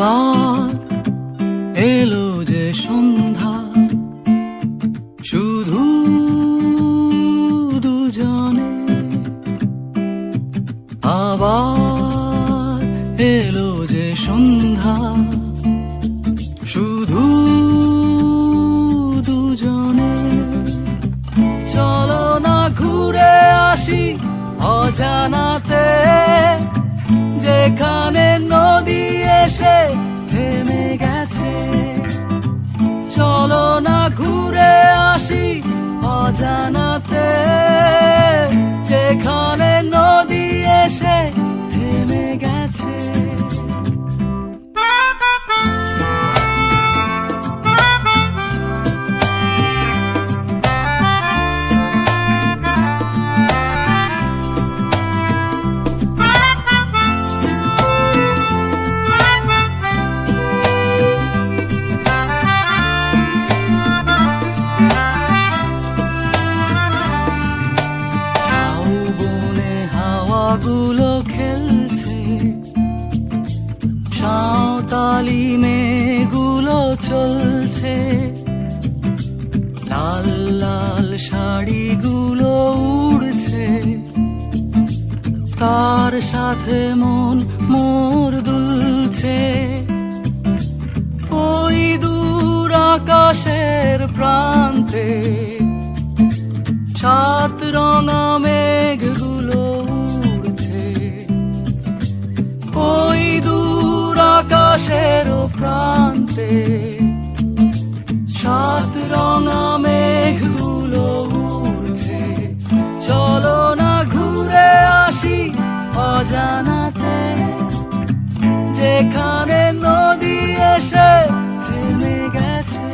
আবার এলো যে সন্ধ্যা, শুধু দুজনে। আবার এলো যে সন্ধ্যা, শুধু দুজনে। চলো না ঘুরে আসি অজানাতে, যেখানে নদী এসে থেমে গেছে। চলো না ঘুরে আসি অজানাতে, যেখানে নদী এসে থেমে গেছে। গুলো খেলছে, সাঁওতালি মেয়েগুলো চলছে, লাল লাল শাড়িগুলো উড়ছে, তার সাথে মন মোর দুলছে। ওই দূর আকাশের প্রান্তে সাত রঙা মেঘগুলো উড়ছে। ওই দূর আকাশের প্রান্তে সাত রঙা মেঘগুলো উড়ছে। চলো না ঘুরে আসি অজানাতে, যেখানে নদী এসে থেমে গেছে।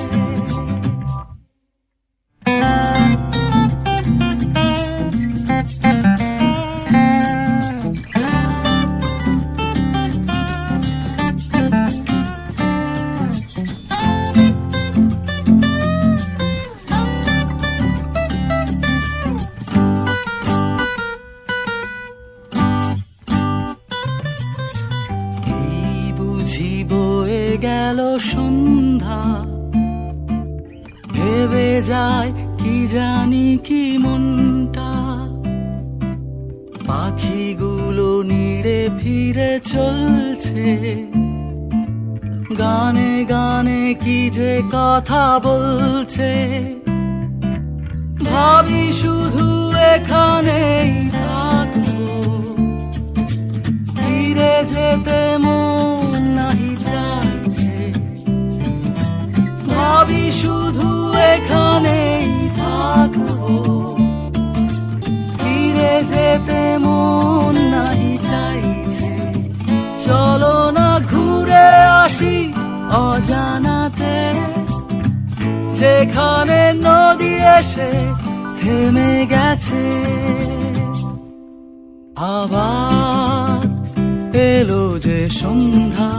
বয়ে গেল সন্ধ্যা, ভেবে যায় কি জানি কি মনটা। পাখিগুলো নিড়ে ফিরে চলছে, গানে গানে কি যে কথা বলছে। ভাবি শুধু এখানেই থাকবো, ফিরে যেতে মন নাহি চাইছে। ভাবি শুধু এখানেই থাকবো, ফিরে যেতে মন নাহি চাইছে। চলো না ঘুরে আসি অজানাতে, যেখানে নদী এসে থেমে গেছে। আবার এলো যে সন্ধ্যা,